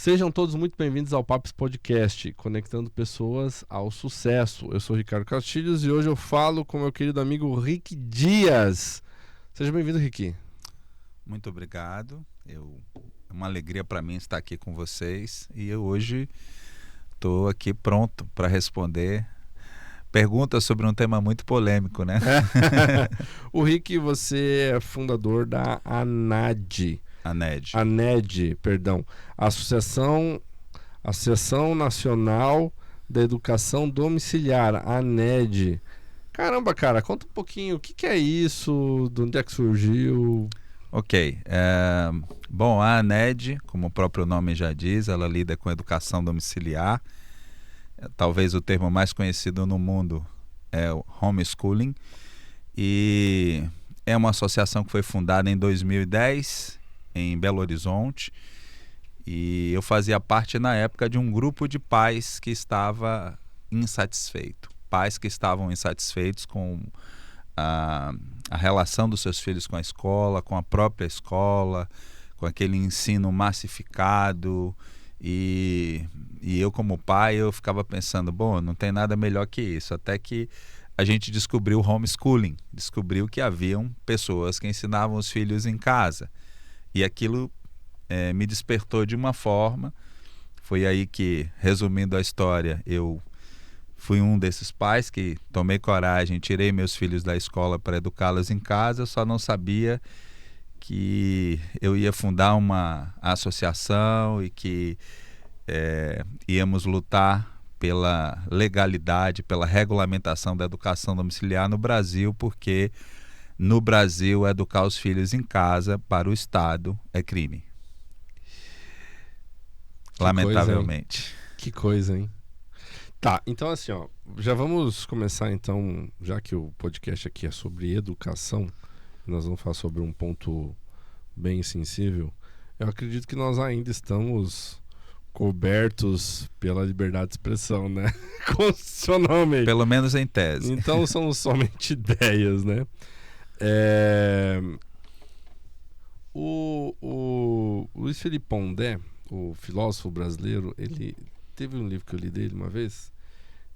Sejam todos muito bem-vindos ao Papos Podcast, conectando pessoas ao sucesso. Eu sou Ricardo Castilhos e hoje eu falo com meu querido amigo Rick Dias. Seja bem-vindo, Rick. Muito obrigado. É uma alegria para mim estar aqui com vocês e eu hoje estou aqui pronto para responder perguntas sobre um tema muito polêmico, né? O Rick, você é fundador da ANAD. ANED, Associação Nacional da Educação Domiciliar, ANED. Caramba, cara, conta um pouquinho, o que é isso, de onde é que surgiu? Ok, bom, a ANED, como o próprio nome já diz, ela lida com educação domiciliar. Talvez o termo mais conhecido no mundo é o homeschooling, e é uma associação que foi fundada em 2010 em Belo Horizonte, e eu fazia parte na época de um grupo de pais que estava insatisfeito, pais que estavam insatisfeitos com a relação dos seus filhos com a escola, com a própria escola, com aquele ensino massificado, e eu como pai eu ficava pensando, bom, não tem nada melhor que isso, até que a gente descobriu o homeschooling, descobriu que haviam pessoas que ensinavam os filhos em casa. E aquilo me despertou de uma forma. Foi aí que, resumindo a história, eu fui um desses pais que tomei coragem, tirei meus filhos da escola para educá-los em casa. Eu só não sabia que eu ia fundar uma associação e que íamos lutar pela legalidade, pela regulamentação da educação domiciliar no Brasil, porque no Brasil, educar os filhos em casa para o Estado é crime. Lamentavelmente. Que coisa, hein? Tá, então assim, ó, já vamos começar então, já que o podcast aqui é sobre educação, nós vamos falar sobre um ponto bem sensível. Eu acredito que nós ainda estamos cobertos pela liberdade de expressão, né? Constitucionalmente. Pelo menos em tese. Então são somente ideias, né? O Luiz Felipe Pondé, o filósofo brasileiro, ele teve um livro que eu li dele uma vez,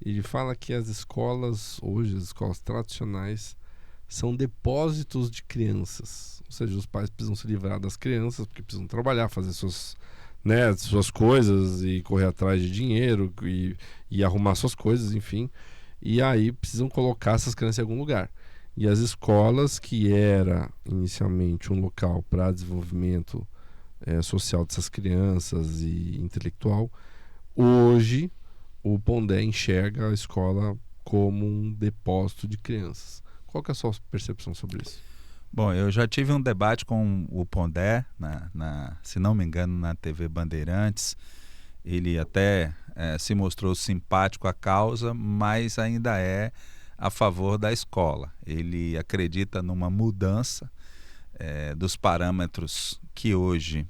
e ele fala que as escolas, hoje, as escolas tradicionais, são depósitos de crianças. Ou seja, os pais precisam se livrar das crianças, porque precisam trabalhar, fazer suas coisas e correr atrás de dinheiro e arrumar suas coisas, enfim. E aí precisam colocar essas crianças em algum lugar. E as escolas, que era inicialmente um local para desenvolvimento social dessas crianças e intelectual, hoje o Pondé enxerga a escola como um depósito de crianças. Qual que é a sua percepção sobre isso? Bom, eu já tive um debate com o Pondé, se não me engano, na TV Bandeirantes. Ele até se mostrou simpático à causa, mas ainda é a favor da escola. Ele acredita numa mudança dos parâmetros que hoje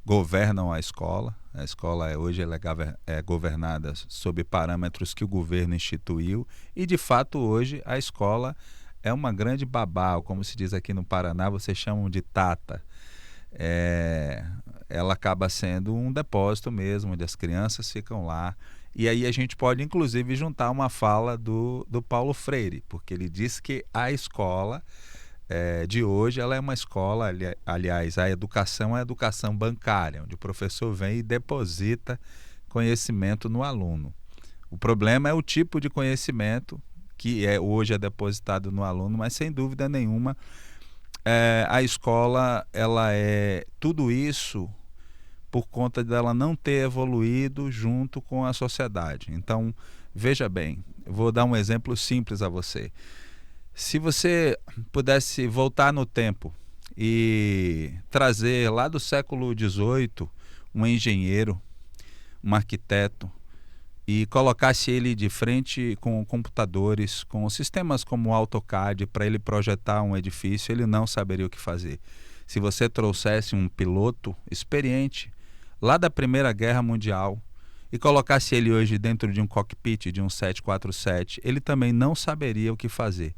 governam a escola. A escola hoje é governada sob parâmetros que o governo instituiu, e de fato hoje a escola é uma grande babá, como se diz aqui no Paraná, vocês chamam de tata. Ela acaba sendo um depósito mesmo, onde as crianças ficam lá. E aí a gente pode inclusive juntar uma fala do Paulo Freire, porque ele diz que a escola de hoje ela é uma escola, aliás, a educação é a educação bancária, onde o professor vem e deposita conhecimento no aluno. O problema é o tipo de conhecimento que hoje é depositado no aluno, mas sem dúvida nenhuma a escola ela é tudo isso por conta dela não ter evoluído junto com a sociedade. Então, veja bem, eu vou dar um exemplo simples a você. Se você pudesse voltar no tempo e trazer lá do século XVIII um engenheiro, um arquiteto, e colocasse ele de frente com computadores, com sistemas como o AutoCAD para ele projetar um edifício, ele não saberia o que fazer. Se você trouxesse um piloto experiente lá da Primeira Guerra Mundial e colocasse ele hoje dentro de um cockpit de um 747, ele também não saberia o que fazer.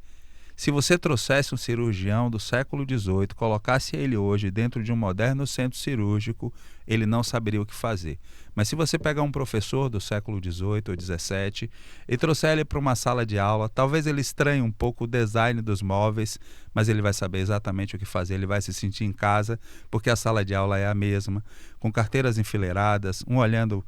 Se você trouxesse um cirurgião do século XVIII, colocasse ele hoje dentro de um moderno centro cirúrgico, ele não saberia o que fazer. Mas se você pegar um professor do século XVIII ou XVII e trouxer ele para uma sala de aula, talvez ele estranhe um pouco o design dos móveis, mas ele vai saber exatamente o que fazer, ele vai se sentir em casa, porque a sala de aula é a mesma, com carteiras enfileiradas, um olhando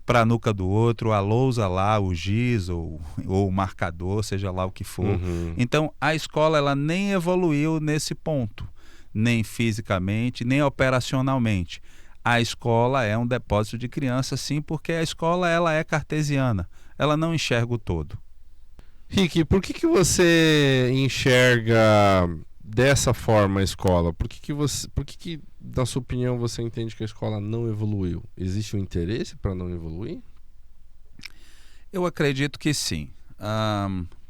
para a nuca do outro, a lousa lá, o giz ou o marcador, seja lá o que for. Uhum. Então, a escola ela nem evoluiu nesse ponto, nem fisicamente, nem operacionalmente. A escola é um depósito de crianças, sim, porque a escola ela é cartesiana, ela não enxerga o todo. Rick, por que você enxerga dessa forma a escola? Por que, na sua opinião, você entende que a escola não evoluiu? Existe um interesse para não evoluir? Eu acredito que sim.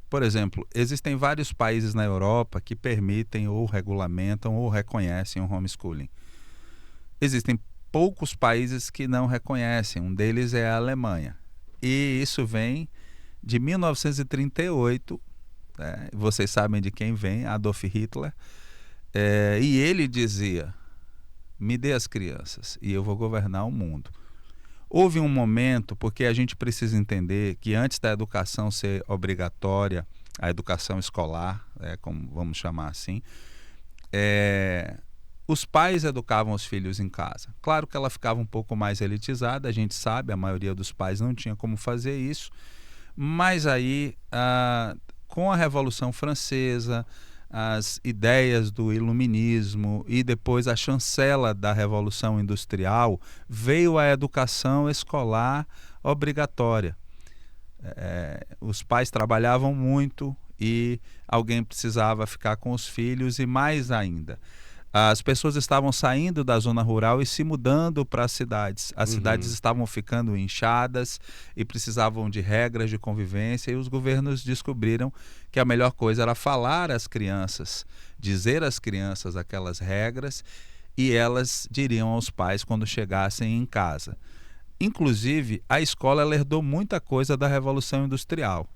Por exemplo, existem vários países na Europa que permitem ou regulamentam ou reconhecem o homeschooling. Existem poucos países que não reconhecem, um deles é a Alemanha. E isso vem de 1938, né? Vocês sabem de quem vem, Adolf Hitler, e ele dizia, me dê as crianças e eu vou governar o mundo. Houve um momento, porque a gente precisa entender que antes da educação ser obrigatória, a educação escolar, como vamos chamar assim, os pais educavam os filhos em casa. Claro que ela ficava um pouco mais elitizada, a gente sabe, a maioria dos pais não tinha como fazer isso, mas aí, com a Revolução Francesa, as ideias do iluminismo e depois a chancela da Revolução Industrial, veio a educação escolar obrigatória. Os pais trabalhavam muito e alguém precisava ficar com os filhos, e mais ainda, as pessoas estavam saindo da zona rural e se mudando para as cidades. As cidades estavam ficando inchadas e precisavam de regras de convivência, e os governos descobriram que a melhor coisa era falar às crianças, dizer às crianças aquelas regras, e elas diriam aos pais quando chegassem em casa. Inclusive, a escola ela herdou muita coisa da Revolução Industrial.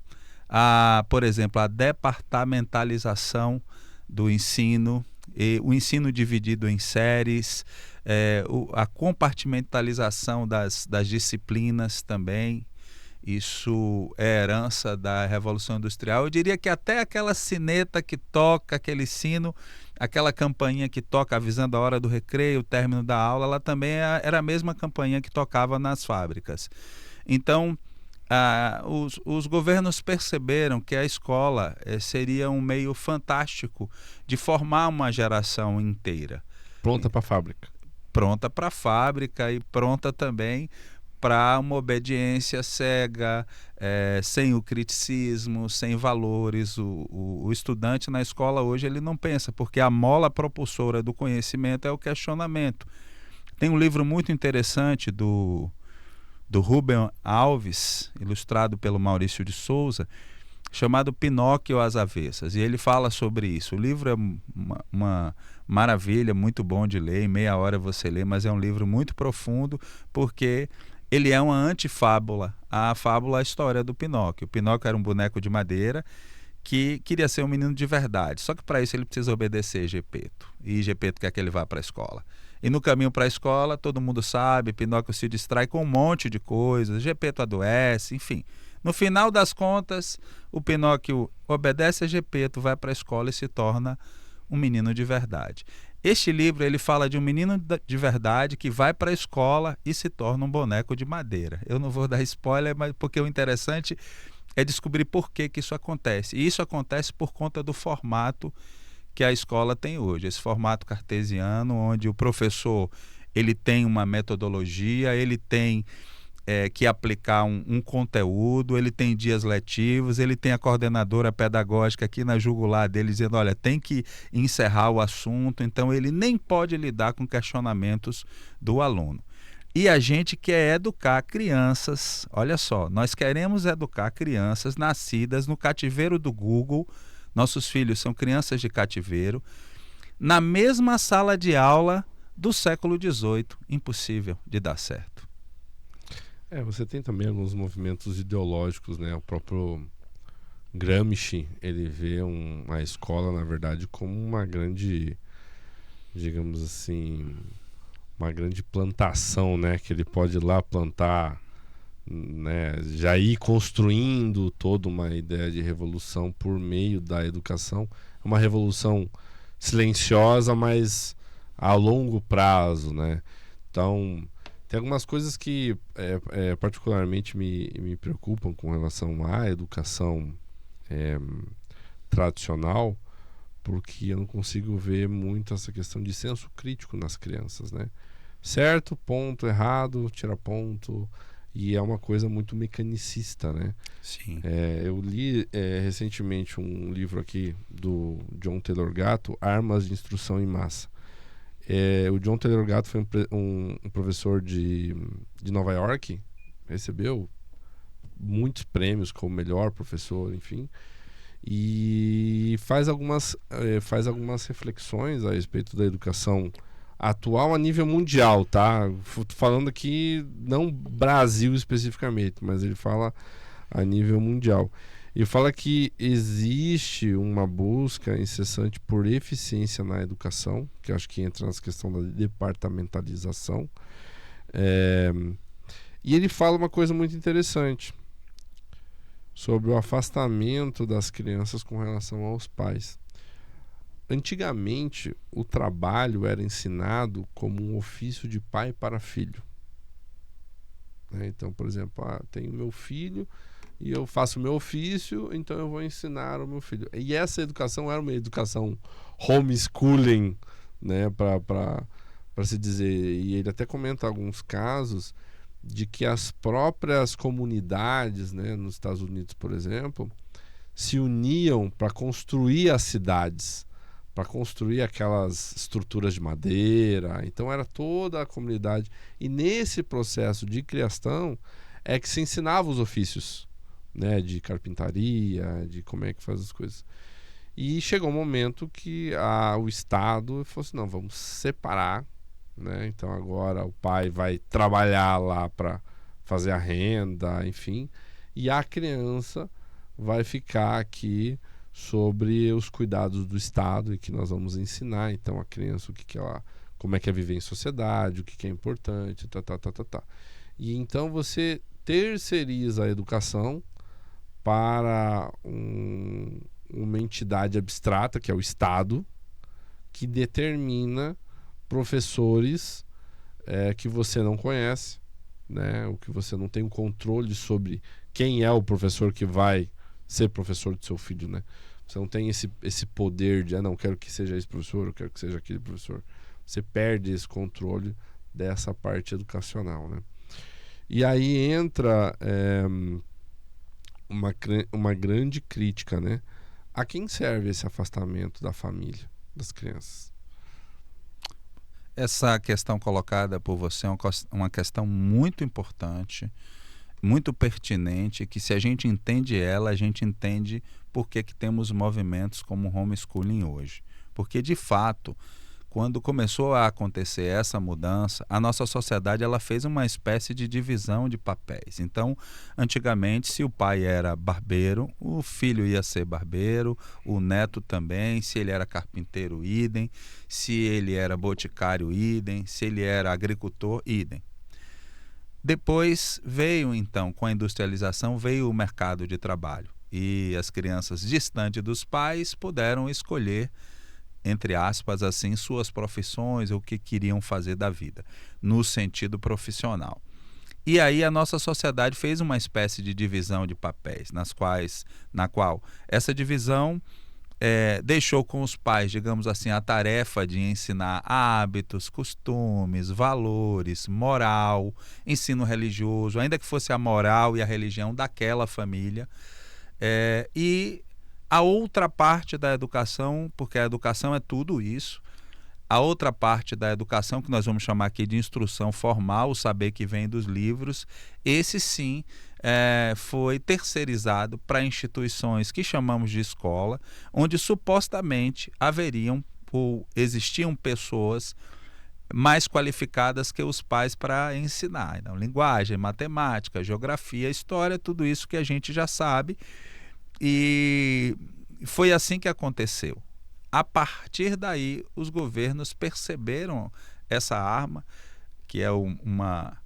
Por exemplo, a departamentalização do ensino, e o ensino dividido em séries, a compartimentalização das disciplinas também. Isso é herança da Revolução Industrial. Eu diria que até aquela sineta que toca, aquele sino, aquela campainha que toca avisando a hora do recreio, o término da aula, ela também era a mesma campainha que tocava nas fábricas. Então, os governos perceberam que a escola seria um meio fantástico de formar uma geração inteira. Pronta para a fábrica. Pronta para a fábrica e pronta também para uma obediência cega, sem o criticismo, sem valores. O estudante na escola hoje ele não pensa, porque a mola propulsora do conhecimento é o questionamento. Tem um livro muito interessante do Rubem Alves, ilustrado pelo Maurício de Souza, chamado Pinóquio às Avessas, e ele fala sobre isso. O livro é uma maravilha, muito bom de ler, em meia hora você lê, mas é um livro muito profundo, porque ele é uma antifábula, a fábula, a história do Pinóquio. O Pinóquio era um boneco de madeira que queria ser um menino de verdade, só que para isso ele precisa obedecer Gepeto, e Gepeto quer que ele vá para a escola. E no caminho para a escola, todo mundo sabe, Pinóquio se distrai com um monte de coisas, Gepeto adoece, enfim. No final das contas, o Pinóquio obedece a Gepeto, vai para a escola e se torna um menino de verdade. Este livro ele fala de um menino de verdade que vai para a escola e se torna um boneco de madeira. Eu não vou dar spoiler, mas porque o interessante é descobrir por que isso acontece. E isso acontece por conta do formato que a escola tem hoje, esse formato cartesiano, onde o professor ele tem uma metodologia, ele tem que aplicar um conteúdo, ele tem dias letivos, ele tem a coordenadora pedagógica aqui na jugular dele dizendo, olha, tem que encerrar o assunto, então ele nem pode lidar com questionamentos do aluno. E a gente quer educar crianças, olha só, nós queremos educar crianças nascidas no cativeiro do Google. Nossos filhos são crianças de cativeiro, na mesma sala de aula do século XVIII. Impossível de dar certo. Você tem também alguns movimentos ideológicos, né? O próprio Gramsci, ele vê a escola, na verdade, como uma grande, digamos assim, uma grande plantação, né? Que ele pode ir lá plantar, né? Já ir construindo toda uma ideia de revolução por meio da educação. Uma revolução silenciosa, mas a longo prazo, né? Então, tem algumas coisas que particularmente me preocupam com relação à educação é, tradicional, porque eu não consigo ver muito essa questão de senso crítico nas crianças, né? Certo, ponto, errado, tira ponto, e é uma coisa muito mecanicista, né? Sim. Eu li recentemente um livro aqui do John Taylor Gatto, Armas de Instrução em Massa. O John Taylor Gatto foi um professor de Nova York, recebeu muitos prêmios como melhor professor, enfim, e faz algumas reflexões a respeito da educação atual a nível mundial, tá? Falando aqui não Brasil especificamente, mas ele fala a nível mundial. E fala que existe uma busca incessante por eficiência na educação, que eu acho que entra nessa questão da departamentalização. E ele fala uma coisa muito interessante sobre o afastamento das crianças com relação aos pais. Antigamente, o trabalho era ensinado como um ofício de pai para filho. Então, por exemplo, tenho meu filho e eu faço meu ofício, então eu vou ensinar o meu filho. E essa educação era uma educação homeschooling, né, para se dizer. E ele até comenta alguns casos de que as próprias comunidades, né, nos Estados Unidos, por exemplo, se uniam para construir as cidades, para construir aquelas estruturas de madeira. Então era toda a comunidade. E nesse processo de criação é que se ensinava os ofícios, né, de carpintaria, de como é que faz as coisas. E chegou um momento que o Estado falou assim, não, vamos separar, né? Então agora o pai vai trabalhar lá para fazer a renda, enfim, e a criança vai ficar aqui sobre os cuidados do Estado, e que nós vamos ensinar então a criança o que ela, como é que é viver em sociedade, o que é importante, tá. E então você terceiriza a educação para uma entidade abstrata, que é o Estado, que determina professores que você não conhece, né? O que você não tem um controle sobre quem é o professor que vai ser professor do seu filho, né? Você não tem esse poder de, não, quero que seja esse professor, eu quero que seja aquele professor. Você perde esse controle dessa parte educacional, né? E aí entra uma grande crítica, né? A quem serve esse afastamento da família, das crianças? Essa questão colocada por você é uma questão muito importante, muito pertinente, que se a gente entende ela, a gente entende por que temos movimentos como o homeschooling hoje. Porque, de fato, quando começou a acontecer essa mudança, a nossa sociedade ela fez uma espécie de divisão de papéis. Então, antigamente, se o pai era barbeiro, o filho ia ser barbeiro, o neto também, se ele era carpinteiro, idem, se ele era boticário, idem, se ele era agricultor, idem. Depois veio, então, com a industrialização, veio o mercado de trabalho. E as crianças distantes dos pais puderam escolher, entre aspas, assim, suas profissões, o que queriam fazer da vida, no sentido profissional. E aí a nossa sociedade fez uma espécie de divisão de papéis, na qual essa divisão deixou com os pais, digamos assim, a tarefa de ensinar hábitos, costumes, valores, moral, ensino religioso, ainda que fosse a moral e a religião daquela família. E a outra parte da educação, porque a educação é tudo isso, a outra parte da educação, que nós vamos chamar aqui de instrução formal, o saber que vem dos livros, esse sim foi terceirizado para instituições que chamamos de escola, onde supostamente haveriam ou existiam pessoas mais qualificadas que os pais para ensinar. Então, linguagem, matemática, geografia, história, tudo isso que a gente já sabe. E foi assim que aconteceu. A partir daí, os governos perceberam essa arma, que é uma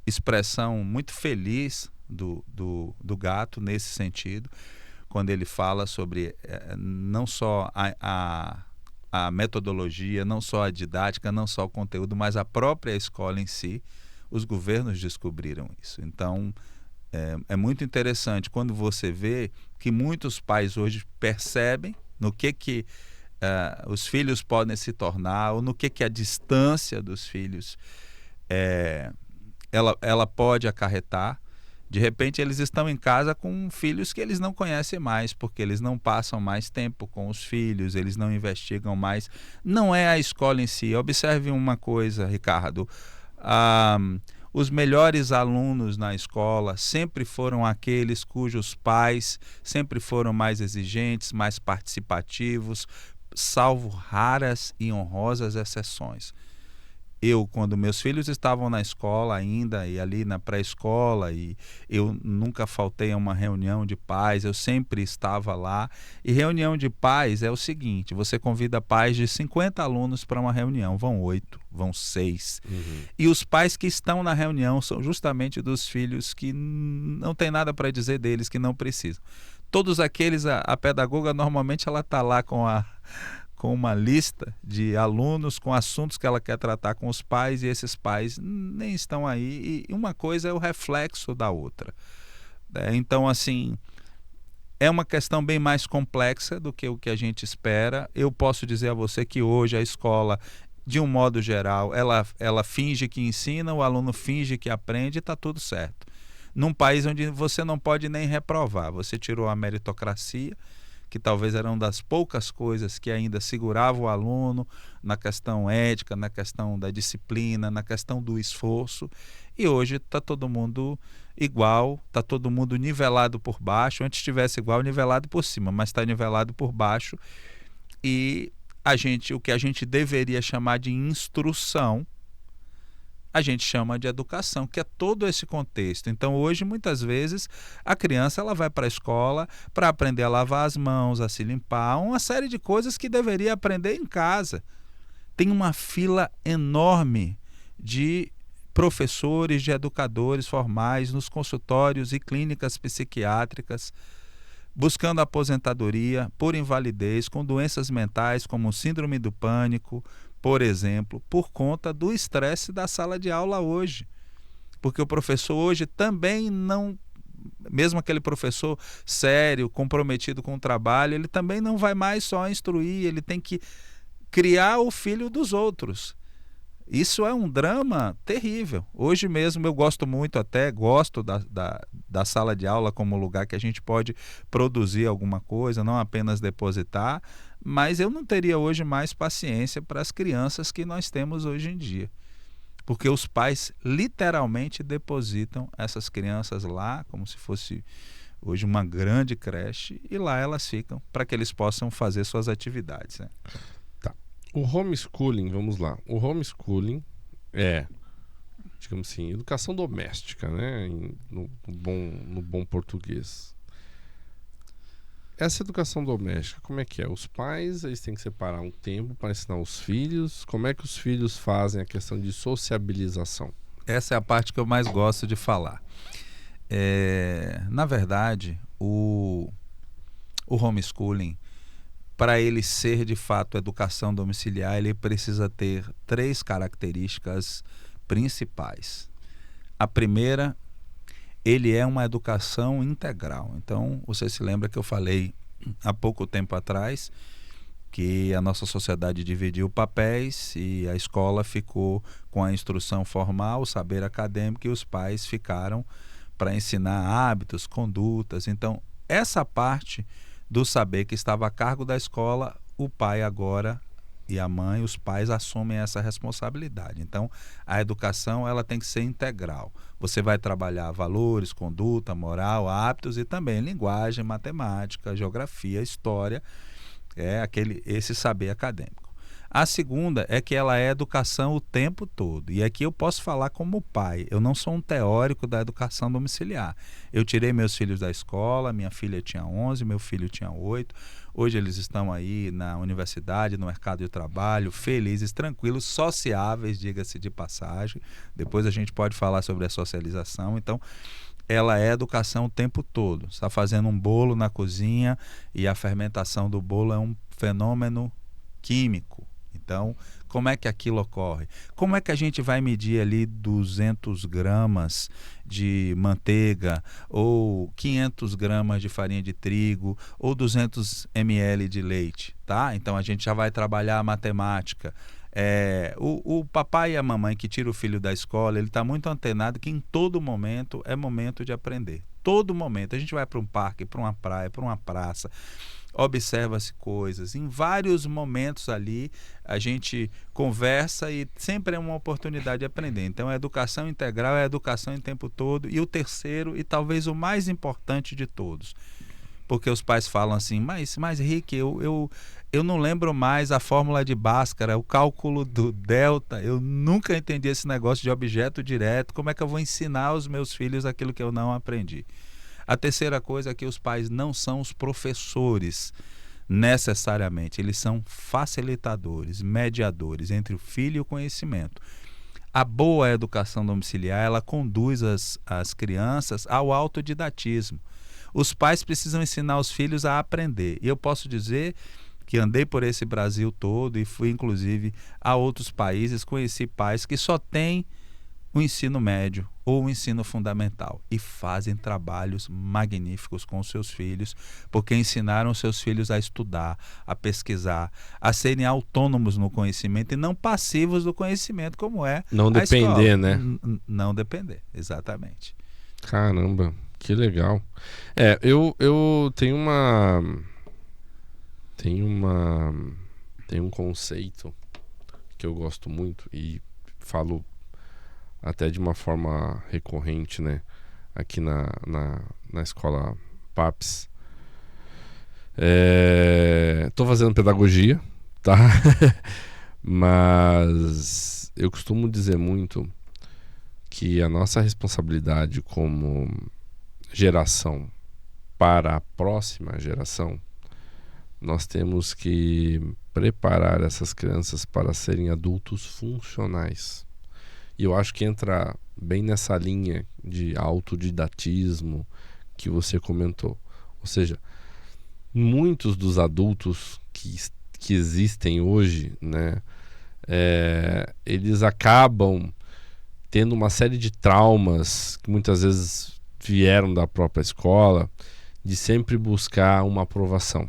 expressão muito feliz do Gatto nesse sentido, quando ele fala sobre não só a metodologia, não só a didática, não só o conteúdo, mas a própria escola em si. Os governos descobriram isso. Então, é muito interessante quando você vê que muitos pais hoje percebem no que os filhos podem se tornar, ou no que a distância dos filhos ela pode acarretar. De repente eles estão em casa com filhos que eles não conhecem mais, porque eles não passam mais tempo com os filhos, eles não investigam mais. Não é a escola em si. Observe uma coisa, Ricardo. Os melhores alunos na escola sempre foram aqueles cujos pais sempre foram mais exigentes, mais participativos, salvo raras e honrosas exceções. Quando meus filhos estavam na escola ainda, e ali na pré-escola, e eu nunca faltei a uma reunião de pais, eu sempre estava lá. E reunião de pais é o seguinte: você convida pais de 50 alunos para uma reunião, vão 8, vão 6. E os pais que estão na reunião são justamente dos filhos que não tem nada para dizer deles, que não precisam. Todos aqueles, a pedagoga normalmente ela está lá com uma lista de alunos, com assuntos que ela quer tratar com os pais, e esses pais nem estão aí, e uma coisa é o reflexo da outra. Então, assim, é uma questão bem mais complexa do que o que a gente espera. Eu posso dizer a você que hoje a escola, de um modo geral, ela finge que ensina, o aluno finge que aprende, e está tudo certo. Num país onde você não pode nem reprovar, você tirou a meritocracia, que talvez era uma das poucas coisas que ainda segurava o aluno na questão ética, na questão da disciplina, na questão do esforço. E hoje está todo mundo igual, está todo mundo nivelado por baixo. Antes estivesse igual, nivelado por cima, mas está nivelado por baixo. E o que a gente deveria chamar de instrução, a gente chama de educação, que é todo esse contexto. Então, hoje, muitas vezes, a criança ela vai para a escola para aprender a lavar as mãos, a se limpar, uma série de coisas que deveria aprender em casa. Tem uma fila enorme de professores, de educadores formais nos consultórios e clínicas psiquiátricas, buscando aposentadoria por invalidez, com doenças mentais como síndrome do pânico, por exemplo, por conta do estresse da sala de aula hoje. Porque o professor hoje também não, mesmo aquele professor sério, comprometido com o trabalho, ele também não vai mais só instruir, ele tem que criar o filho dos outros. Isso é um drama terrível. Hoje mesmo eu gosto da sala de aula como lugar que a gente pode produzir alguma coisa, não apenas depositar, mas eu não teria hoje mais paciência para as crianças que nós temos hoje em dia. Porque os pais literalmente depositam essas crianças lá, como se fosse hoje uma grande creche, e lá elas ficam para que eles possam fazer suas atividades, né? O homeschooling, vamos lá. O homeschooling é, digamos assim, educação doméstica, né? No bom português. Essa educação doméstica, como é que é? Os pais, eles têm que separar um tempo para ensinar os filhos. Como é que os filhos fazem a questão de sociabilização? Essa é a parte que eu mais gosto de falar. Na verdade, o homeschooling, para ele ser de fato educação domiciliar, ele precisa ter 3 características principais. A primeira, ele é uma educação integral. Então, você se lembra que eu falei há pouco tempo atrás que a nossa sociedade dividiu papéis e a escola ficou com a instrução formal, o saber acadêmico, e os pais ficaram para ensinar hábitos, condutas. Então, essa parte do saber que estava a cargo da escola, o pai agora e a mãe, os pais assumem essa responsabilidade. Então, a educação ela tem que ser integral. Você vai trabalhar valores, conduta, moral, hábitos e também linguagem, matemática, geografia, história, esse saber acadêmico. A segunda é que ela é educação o tempo todo. E aqui eu posso falar como pai. Eu não sou um teórico da educação domiciliar. Eu tirei meus filhos da escola, minha filha tinha 11, meu filho tinha 8. Hoje eles estão aí na universidade, no mercado de trabalho, felizes, tranquilos, sociáveis, diga-se de passagem. Depois a gente pode falar sobre a socialização. Então, ela é educação o tempo todo. Você está fazendo um bolo na cozinha e a fermentação do bolo é um fenômeno químico. Então, como é que aquilo ocorre? Como é que a gente vai medir ali 200 gramas de manteiga, ou 500 gramas de farinha de trigo, ou 200 ml de leite? Tá? Então, a gente já vai trabalhar a matemática. O papai e a mamãe que tira o filho da escola, ele está muito antenado que em todo momento é momento de aprender. Todo momento. A gente vai para um parque, para uma praia, para uma praça, observa-se coisas. Em vários momentos ali a gente conversa e sempre é uma oportunidade de aprender. Então a educação integral é a educação em tempo todo. E o terceiro, e talvez o mais importante de todos, porque os pais falam assim, mas Rick, eu não lembro mais a fórmula de Bhaskara, o cálculo do delta, eu nunca entendi esse negócio de objeto direto, como é que eu vou ensinar aos meus filhos aquilo que eu não aprendi? A terceira coisa é que os pais não são os professores necessariamente, eles são facilitadores, mediadores entre o filho e o conhecimento. A boa educação domiciliar, ela conduz as crianças ao autodidatismo. Os pais precisam ensinar os filhos a aprender. E eu posso dizer que andei por esse Brasil todo e fui inclusive a outros países, conheci pais que só têm o ensino médio ou o ensino fundamental e fazem trabalhos magníficos com os seus filhos, porque ensinaram os seus filhos a estudar, a pesquisar, a serem autônomos no conhecimento e não passivos do conhecimento, como é não a depender, escola. né? Não depender, exatamente. Caramba, que legal. Eu tenho um conceito que eu gosto muito e falo até de uma forma recorrente, né, aqui na escola PAPS. Tô fazendo pedagogia, tá? Mas eu costumo dizer muito que a nossa responsabilidade como geração para a próxima geração, nós temos que preparar essas crianças para serem adultos funcionais. E eu acho que entra bem nessa linha de autodidatismo que você comentou. Ou seja, muitos dos adultos que existem hoje, né, eles acabam tendo uma série de traumas que muitas vezes vieram da própria escola, de sempre buscar uma aprovação,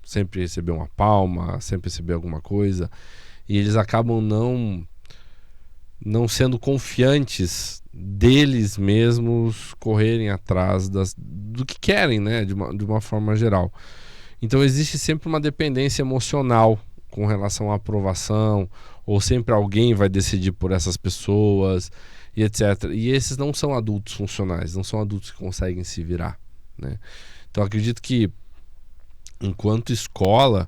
sempre receber uma palma, sempre receber alguma coisa, e eles acabam não sendo confiantes deles mesmos correrem atrás do que querem, né, de uma forma geral. Então existe sempre uma dependência emocional com relação à aprovação, ou sempre alguém vai decidir por essas pessoas, e etc. E esses não são adultos funcionais, não são adultos que conseguem se virar, né? Então acredito que enquanto escola,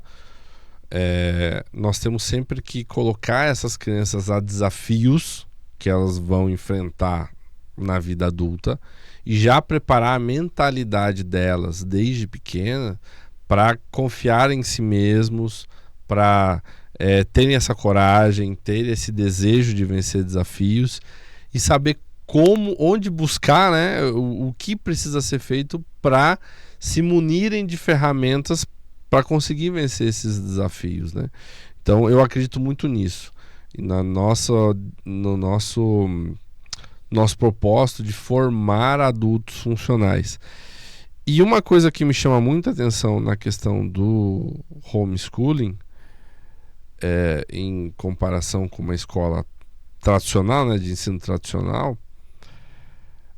nós temos sempre que colocar essas crianças a desafios que elas vão enfrentar na vida adulta e já preparar a mentalidade delas desde pequena para confiar em si mesmos, para terem essa coragem, ter esse desejo de vencer desafios e saber onde buscar, né, o que precisa ser feito para se munirem de ferramentas para conseguir vencer esses desafios, né? Então eu acredito muito nisso e no nosso propósito de formar adultos funcionais. E uma coisa que me chama muita atenção na questão do homeschooling, em comparação com uma escola tradicional, né, de ensino tradicional,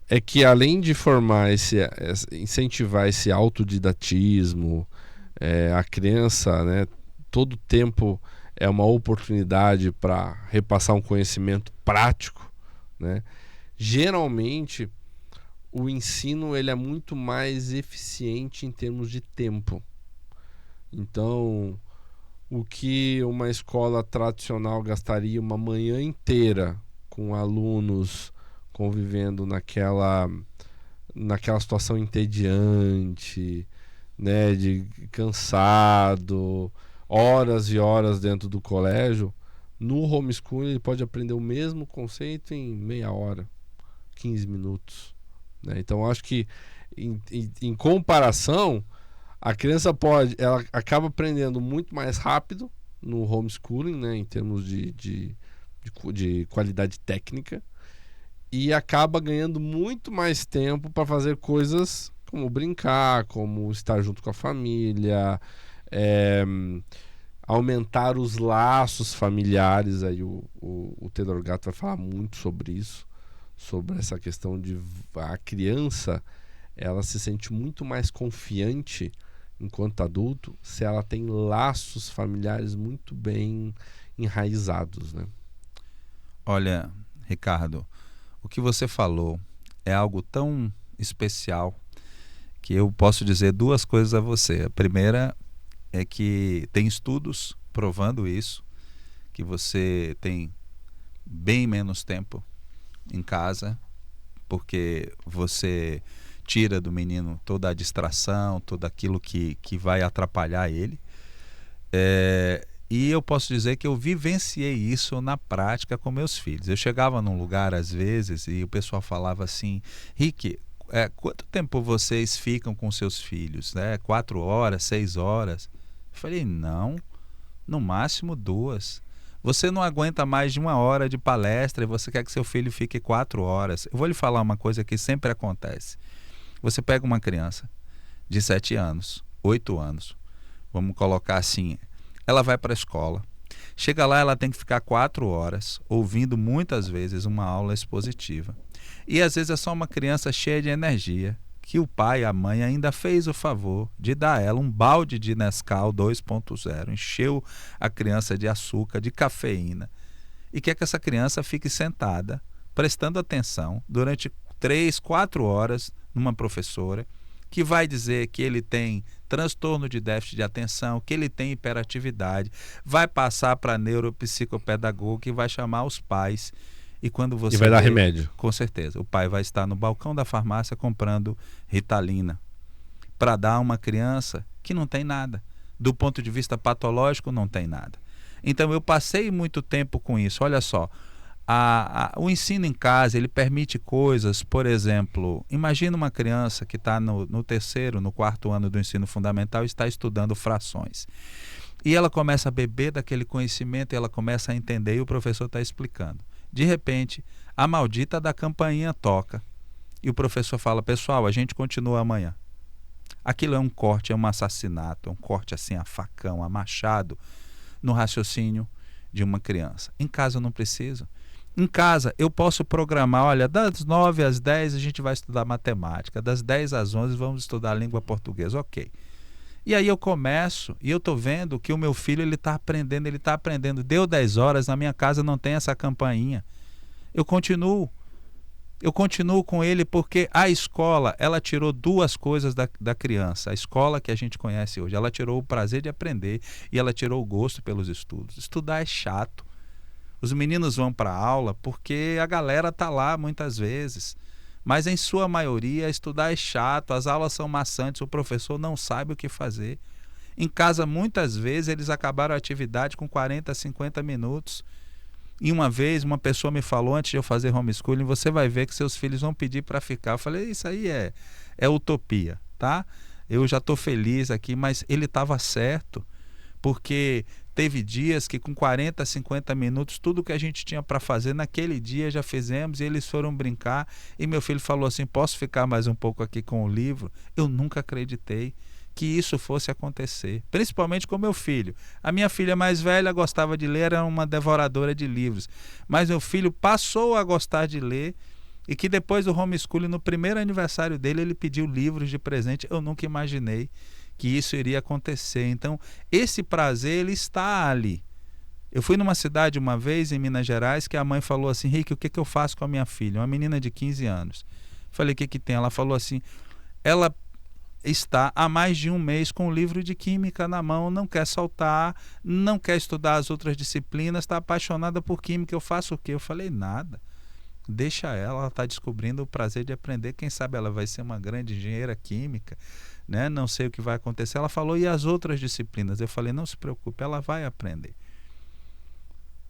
é que além de incentivar esse autodidatismo, a criança, né, todo tempo é uma oportunidade para repassar um conhecimento prático, né? Geralmente o ensino ele é muito mais eficiente em termos de tempo. Então o que uma escola tradicional gastaria uma manhã inteira com alunos convivendo naquela situação entediante, né, de cansado, horas e horas dentro do colégio. No homeschooling ele pode aprender o mesmo conceito em meia hora, 15 minutos, né? Então eu acho que em comparação, a criança ela acaba aprendendo muito mais rápido no homeschooling, né, em termos de qualidade técnica, e acaba ganhando muito mais tempo para fazer coisas como brincar, como estar junto com a família, aumentar os laços familiares. Aí o Theodore Gato vai falar muito sobre isso, sobre essa questão de a criança, ela se sente muito mais confiante enquanto adulto se ela tem laços familiares muito bem enraizados, né? Olha, Ricardo, o que você falou é algo tão especial que eu posso dizer duas coisas a você. A primeira é que tem estudos provando isso, que você tem bem menos tempo em casa, porque você tira do menino toda a distração, tudo aquilo que vai atrapalhar ele. E eu posso dizer que eu vivenciei isso na prática com meus filhos. Eu chegava num lugar às vezes e o pessoal falava assim: Rick, quanto tempo vocês ficam com seus filhos? 4 horas, 6 horas? Eu falei: não, no máximo 2. Você não aguenta mais de 1 hora de palestra e você quer que seu filho fique 4 horas. Eu vou lhe falar uma coisa que sempre acontece. Você pega uma criança de 7 anos, 8 anos, vamos colocar assim, ela vai para a escola, chega lá, ela tem que ficar 4 horas ouvindo muitas vezes uma aula expositiva. E às vezes é só uma criança cheia de energia, que o pai, a mãe ainda fez o favor de dar a ela um balde de Nescau 2.0, encheu a criança de açúcar, de cafeína, e quer que essa criança fique sentada, prestando atenção durante 3, 4 horas numa professora que vai dizer que ele tem transtorno de déficit de atenção, que ele tem hiperatividade, vai passar para a neuropsicopedagoga que vai chamar os pais. E quando você vai dar remédio. Com certeza, o pai vai estar no balcão da farmácia comprando Ritalina para dar a uma criança que não tem nada. Do ponto de vista patológico, não tem nada. Então eu passei muito tempo com isso. Olha só, o ensino em casa, ele permite coisas, por exemplo, imagina uma criança que está no 3º, no 4º ano do ensino fundamental e está estudando frações. E ela começa a beber daquele conhecimento e ela começa a entender e o professor está explicando. De repente, a maldita da campainha toca e o professor fala: pessoal, a gente continua amanhã. Aquilo é um corte, é um assassinato, é um corte assim a facão, a machado no raciocínio de uma criança. Em casa eu não preciso. Em casa eu posso programar, olha, das 9 às 10 a gente vai estudar matemática, das 10 às 11 vamos estudar língua portuguesa, ok. E aí eu começo e eu estou vendo que o meu filho ele está aprendendo. Deu 10 horas, na minha casa não tem essa campainha. Eu continuo com ele porque a escola, ela tirou 2 coisas da criança. A escola que a gente conhece hoje, ela tirou o prazer de aprender e ela tirou o gosto pelos estudos. Estudar é chato. Os meninos vão para a aula porque a galera está lá muitas vezes. Mas em sua maioria estudar é chato, as aulas são maçantes, o professor não sabe o que fazer. Em casa muitas vezes eles acabaram a atividade com 40, 50 minutos. E uma vez uma pessoa me falou, antes de eu fazer homeschooling: você vai ver que seus filhos vão pedir para ficar. Eu falei: isso aí é utopia, tá? Eu já estou feliz aqui, mas ele estava certo, porque teve dias que com 40, 50 minutos, tudo que a gente tinha para fazer naquele dia já fizemos e eles foram brincar. E meu filho falou assim: posso ficar mais um pouco aqui com o livro? Eu nunca acreditei que isso fosse acontecer, principalmente com meu filho. A minha filha mais velha gostava de ler, era uma devoradora de livros, mas meu filho passou a gostar de ler e que depois do homeschooling, no primeiro aniversário dele, ele pediu livros de presente. Eu nunca imaginei que isso iria acontecer. Então, esse prazer, ele está ali. Eu fui numa cidade uma vez, em Minas Gerais, que a mãe falou assim: Rick, o que eu faço com a minha filha? Uma menina de 15 anos. Falei: o que tem? Ela falou assim: ela está há mais de um mês com o livro de química na mão, não quer soltar, não quer estudar as outras disciplinas, está apaixonada por química. Eu faço o quê? Eu falei, nada. Deixa ela está descobrindo o prazer de aprender. Quem sabe ela vai ser uma grande engenheira química, né? Não sei o que vai acontecer. Ela falou, e as outras disciplinas? Eu falei, não se preocupe, ela vai aprender.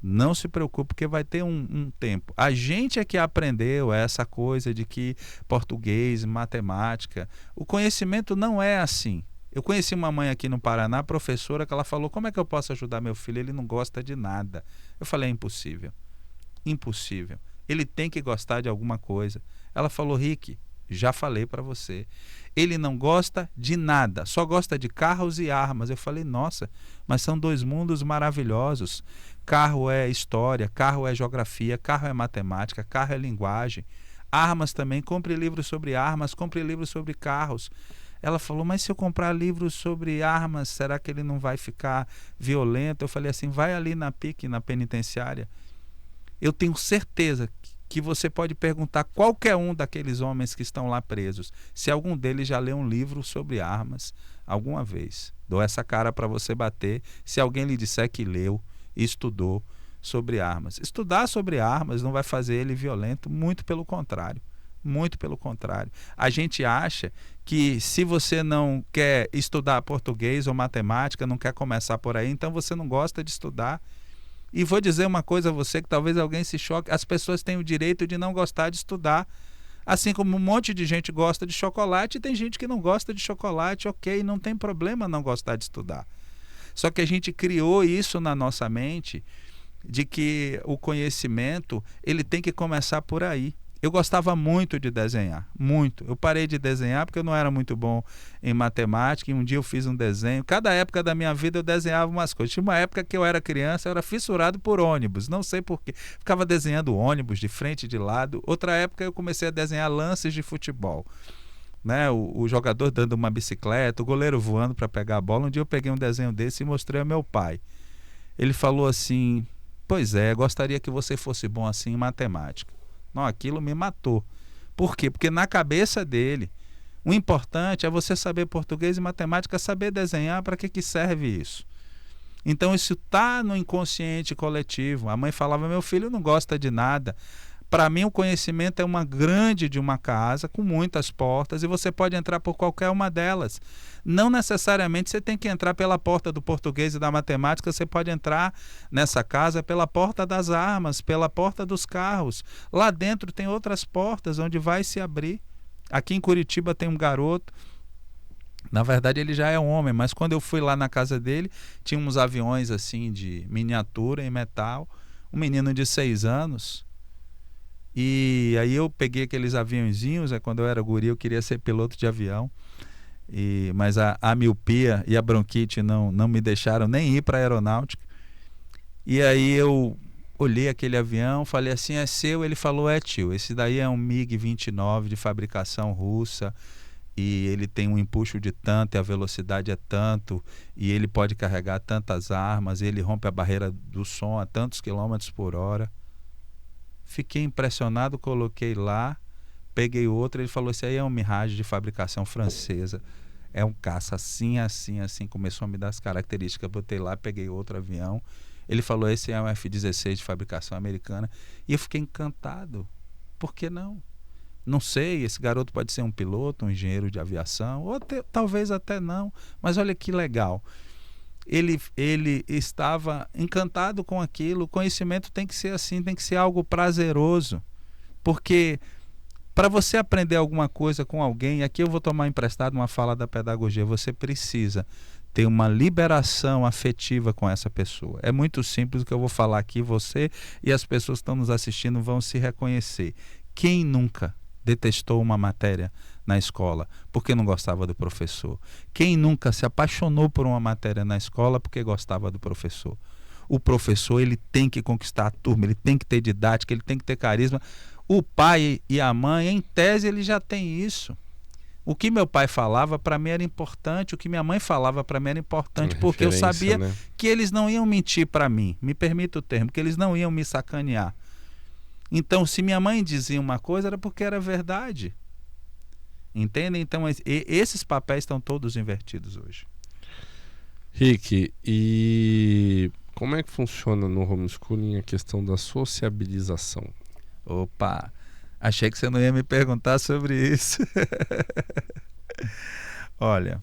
Não se preocupe, porque vai ter um tempo. A gente é que aprendeu essa coisa de que português, matemática, o conhecimento não é assim. Eu conheci uma mãe aqui no Paraná, professora, que ela falou, como é que eu posso ajudar meu filho? Ele não gosta de nada. Eu falei, é impossível. Impossível. Ele tem que gostar de alguma coisa. Ela falou, Rick, já falei para você. Ele não gosta de nada, só gosta de carros e armas. Eu falei, nossa, mas são dois mundos maravilhosos. Carro é história, carro é geografia, carro é matemática, carro é linguagem. Armas também, compre livros sobre armas, compre livros sobre carros. Ela falou, mas se eu comprar livros sobre armas, será que ele não vai ficar violento? Eu falei assim, vai ali na PIC, na penitenciária. Eu tenho certeza que você pode perguntar qualquer um daqueles homens que estão lá presos, se algum deles já leu um livro sobre armas alguma vez. Dou essa cara para você bater se alguém lhe disser que leu e estudou sobre armas. Estudar sobre armas não vai fazer ele violento, muito pelo contrário. Muito pelo contrário. A gente acha que se você não quer estudar português ou matemática, não quer começar por aí, então você não gosta de estudar. E vou dizer uma coisa a você que talvez alguém se choque, as pessoas têm o direito de não gostar de estudar, assim como um monte de gente gosta de chocolate, e tem gente que não gosta de chocolate, ok, não tem problema não gostar de estudar. Só que a gente criou isso na nossa mente, de que o conhecimento ele tem que começar por aí. Eu gostava muito de desenhar, muito. Eu parei de desenhar porque eu não era muito bom em matemática, e um dia eu fiz um desenho. Cada época da minha vida eu desenhava umas coisas. Tinha uma época que eu era criança, eu era fissurado por ônibus, não sei porquê. Ficava desenhando ônibus de frente e de lado. Outra época eu comecei a desenhar lances de futebol. Né? O jogador dando uma bicicleta, o goleiro voando para pegar a bola. Um dia eu peguei um desenho desse e mostrei ao meu pai. Ele falou assim, pois é, gostaria que você fosse bom assim em matemática. Não, aquilo me matou. Por quê? Porque na cabeça dele, o importante é você saber português e matemática, saber desenhar. Para que serve isso? Então isso está no inconsciente coletivo. A mãe falava, meu filho não gosta de nada. Para mim o conhecimento é uma grande de uma casa com muitas portas e você pode entrar por qualquer uma delas. Não necessariamente você tem que entrar pela porta do português e da matemática, você pode entrar nessa casa pela porta das armas, pela porta dos carros. Lá dentro tem outras portas onde vai se abrir. Aqui em Curitiba tem um garoto, na verdade ele já é um homem, mas quando eu fui lá na casa dele, tinha uns aviões assim de miniatura em metal, um menino de 6 anos. E aí eu peguei aqueles aviãozinhos, quando eu era guri eu queria ser piloto de avião, mas a miopia e a bronquite não me deixaram nem ir para a aeronáutica. E aí eu olhei aquele avião, falei assim, é seu? Ele falou, é tio, esse daí é um MiG-29 de fabricação russa, e ele tem um empuxo de tanto, e a velocidade é tanto, e ele pode carregar tantas armas, e ele rompe a barreira do som a tantos quilômetros por hora. Fiquei impressionado, coloquei lá, peguei outro, ele falou, esse aí é um Mirage de fabricação francesa, é um caça assim, assim, assim, começou a me dar as características, botei lá, peguei outro avião, ele falou, esse é um F-16 de fabricação americana, e eu fiquei encantado. Por que não? Não sei, esse garoto pode ser um piloto, um engenheiro de aviação, ou talvez até não, mas olha que legal. Ele estava encantado com aquilo. O conhecimento tem que ser assim, tem que ser algo prazeroso, porque para você aprender alguma coisa com alguém, aqui eu vou tomar emprestado uma fala da pedagogia, você precisa ter uma liberação afetiva com essa pessoa. É muito simples o que eu vou falar aqui, você e as pessoas que estão nos assistindo vão se reconhecer. Quem nunca detestou uma matéria na escola porque não gostava do professor? Quem nunca se apaixonou por uma matéria na escola porque gostava do professor? O professor, ele tem que conquistar a turma, ele tem que ter didática, ele tem que ter carisma. O pai e a mãe, em tese, ele já tem isso. O que meu pai falava para mim era importante, o que minha mãe falava para mim era importante, porque eu sabia, né, que eles não iam mentir para mim, me permita o termo, que eles não iam me sacanear. Então, se minha mãe dizia uma coisa, era porque era verdade. Entendem? Então, esses papéis estão todos invertidos hoje. Rick, e como é que funciona no homeschooling a questão da sociabilização? Opa, achei que você não ia me perguntar sobre isso. Olha,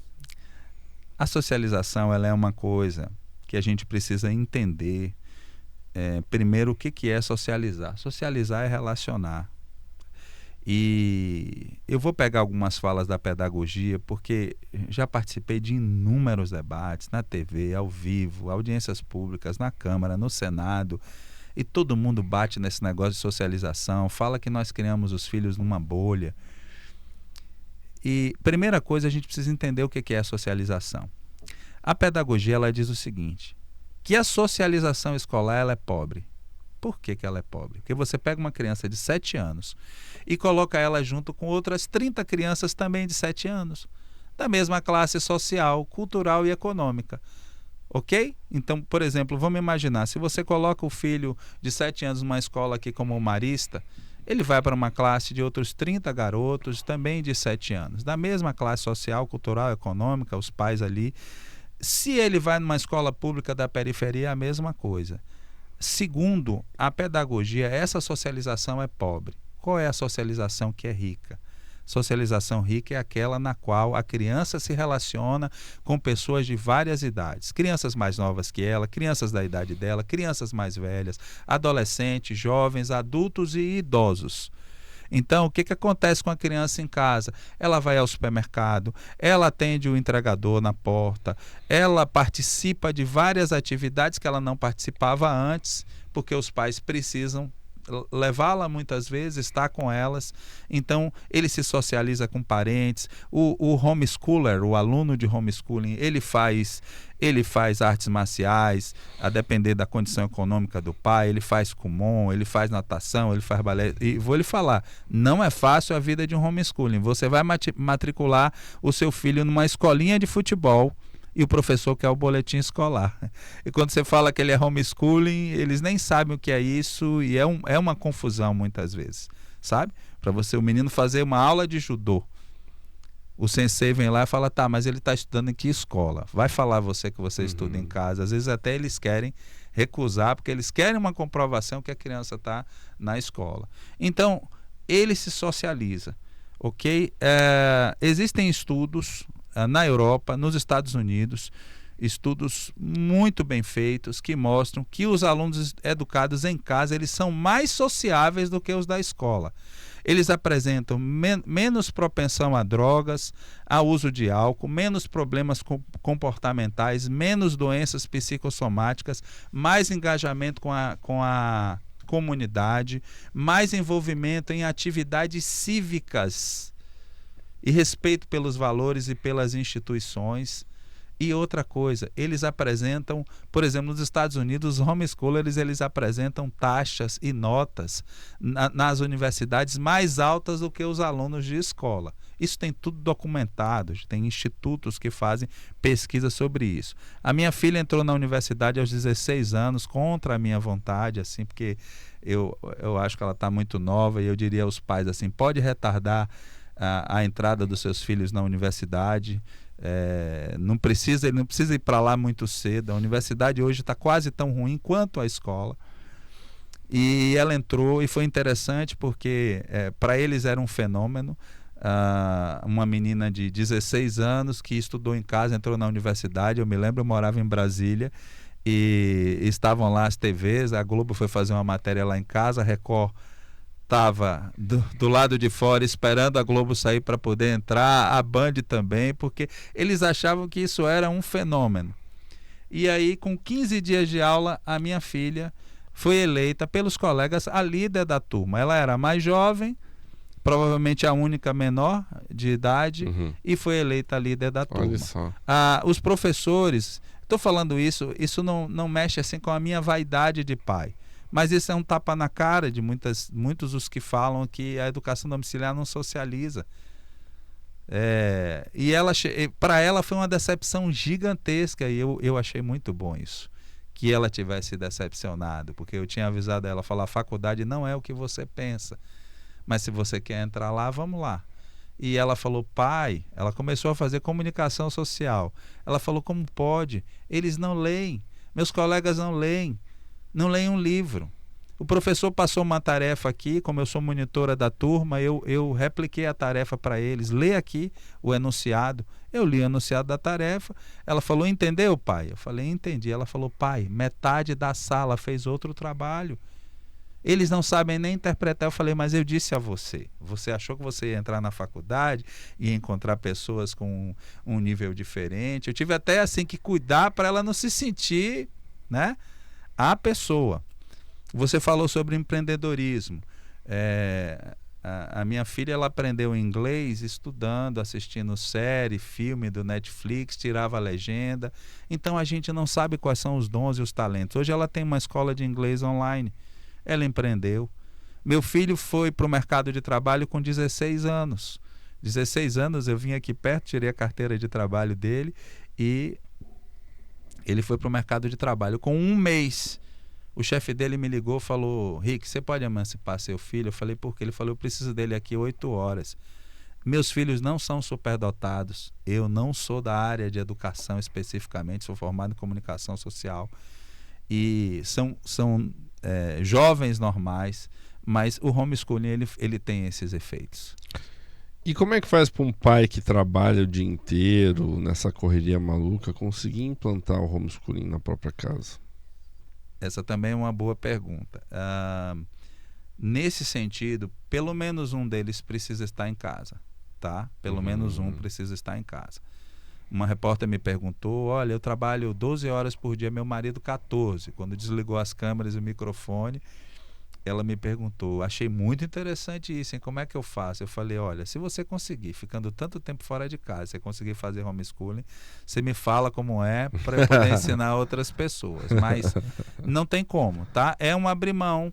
a socialização ela é uma coisa que a gente precisa entender. Primeiro, o que é socializar? Socializar é relacionar. E eu vou pegar algumas falas da pedagogia, porque já participei de inúmeros debates na TV, ao vivo, audiências públicas, na Câmara, no Senado, e todo mundo bate nesse negócio de socialização, fala que nós criamos os filhos numa bolha. E primeira coisa, a gente precisa entender o que é a socialização. A pedagogia ela diz o seguinte, que a socialização escolar ela é pobre. Por que ela é pobre? Porque você pega uma criança de 7 anos e coloca ela junto com outras 30 crianças também de 7 anos, da mesma classe social, cultural e econômica. Ok? Então, por exemplo, vamos imaginar, se você coloca o filho de 7 anos numa escola aqui como marista, ele vai para uma classe de outros 30 garotos também de 7 anos, da mesma classe social, cultural, econômica, os pais ali. Se ele vai numa escola pública da periferia, é a mesma coisa. Segundo a pedagogia, essa socialização é pobre. Qual é a socialização que é rica? Socialização rica é aquela na qual a criança se relaciona com pessoas de várias idades. Crianças mais novas que ela, crianças da idade dela, crianças mais velhas, adolescentes, jovens, adultos e idosos. Então, o que acontece com a criança em casa? Ela vai ao supermercado, ela atende o entregador na porta, ela participa de várias atividades que ela não participava antes, porque os pais precisam levá-la muitas vezes, estar com elas. Então, ele se socializa com parentes. O homeschooler, o aluno de homeschooling, ele faz artes marciais, a depender da condição econômica do pai, ele faz kumon, ele faz natação, ele faz balé. E vou lhe falar, não é fácil a vida de um homeschooling. Você vai matricular o seu filho numa escolinha de futebol, e o professor quer o boletim escolar. E quando você fala que ele é homeschooling, eles nem sabem o que é isso, e é uma confusão muitas vezes, sabe? Para o menino fazer uma aula de judô, o sensei vem lá e fala, tá, mas ele está estudando em que escola? Vai falar você que você estuda em casa. Às vezes até eles querem recusar, porque eles querem uma comprovação que a criança está na escola. Então, ele se socializa, ok? Existem estudos na Europa, nos Estados Unidos, estudos muito bem feitos que mostram que os alunos educados em casa eles são mais sociáveis do que os da escola. Eles apresentam menos propensão a drogas, a uso de álcool, menos problemas comportamentais, menos doenças psicossomáticas, mais engajamento com a comunidade, mais envolvimento em atividades cívicas e respeito pelos valores e pelas instituições. E outra coisa, eles apresentam, por exemplo, nos Estados Unidos, os homeschoolers, eles apresentam taxas e notas nas universidades mais altas do que os alunos de escola. Isso tem tudo documentado, tem institutos que fazem pesquisa sobre isso. A minha filha entrou na universidade aos 16 anos, contra a minha vontade, assim, porque eu acho que ela está muito nova, e eu diria aos pais assim, pode retardar a entrada dos seus filhos na universidade. Ele não precisa ir para lá muito cedo. A universidade hoje está quase tão ruim quanto a escola. E ela entrou e foi interessante porque para eles era um fenômeno. Uma menina de 16 anos que estudou em casa, entrou na universidade. Eu me lembro, eu morava em Brasília e estavam lá as TVs. A Globo foi fazer uma matéria lá em casa, a Record estava do lado de fora esperando a Globo sair para poder entrar, a Band também, porque eles achavam que isso era um fenômeno. E aí, com 15 dias de aula, a minha filha foi eleita pelos colegas a líder da turma. Ela era mais jovem, provavelmente a única menor de idade, e foi eleita a líder da turma. Olha só. Os professores, estou falando isso não mexe assim com a minha vaidade de pai. Mas isso é um tapa na cara de muitos os que falam que a educação domiciliar não socializa. E para ela foi uma decepção gigantesca, e eu achei muito bom isso, que ela tivesse decepcionado, porque eu tinha avisado ela, falar, a faculdade não é o que você pensa, mas se você quer entrar lá, vamos lá. E ela falou, pai, ela começou a fazer comunicação social. Ela falou, como pode? Eles não leem, meus colegas não leem um livro. O professor passou uma tarefa aqui, como eu sou monitora da turma, eu repliquei a tarefa para eles, lê aqui o enunciado. Eu li o enunciado da tarefa, ela falou, entendeu, pai? Eu falei, entendi. Ela falou, pai, metade da sala fez outro trabalho. Eles não sabem nem interpretar. Eu falei, mas eu disse a você, você achou que você ia entrar na faculdade e encontrar pessoas com um nível diferente. Eu tive até assim que cuidar para ela não se sentir, né, a pessoa. Você falou sobre empreendedorismo. A minha filha, ela aprendeu inglês estudando, assistindo série, filme do Netflix, tirava a legenda. Então a gente não sabe quais são os dons e os talentos. Hoje ela tem uma escola de inglês online. Ela empreendeu. Meu filho foi para o mercado de trabalho com 16 anos. 16 anos eu vim aqui perto, tirei a carteira de trabalho dele e ele foi para o mercado de trabalho com 1 mês. O chefe dele me ligou e falou, Rick, você pode emancipar seu filho? Eu falei, por quê? Ele falou, eu preciso dele aqui 8 horas. Meus filhos não são superdotados. Eu não sou da área de educação especificamente, sou formado em comunicação social. E são jovens normais, mas o homeschooling ele tem esses efeitos. E como é que faz para um pai que trabalha o dia inteiro nessa correria maluca conseguir implantar o homeschooling na própria casa? Essa também é uma boa pergunta. Nesse sentido, pelo menos um deles precisa estar em casa, tá? Pelo menos um precisa estar em casa. Uma repórter me perguntou, olha, eu trabalho 12 horas por dia, meu marido 14. Quando desligou as câmeras e o microfone, ela me perguntou, achei muito interessante isso, hein? Como é que eu faço? Eu falei, olha, se você conseguir, ficando tanto tempo fora de casa, você conseguir fazer homeschooling, você me fala como é para eu poder ensinar outras pessoas. Mas não tem como, tá? É um abrir mão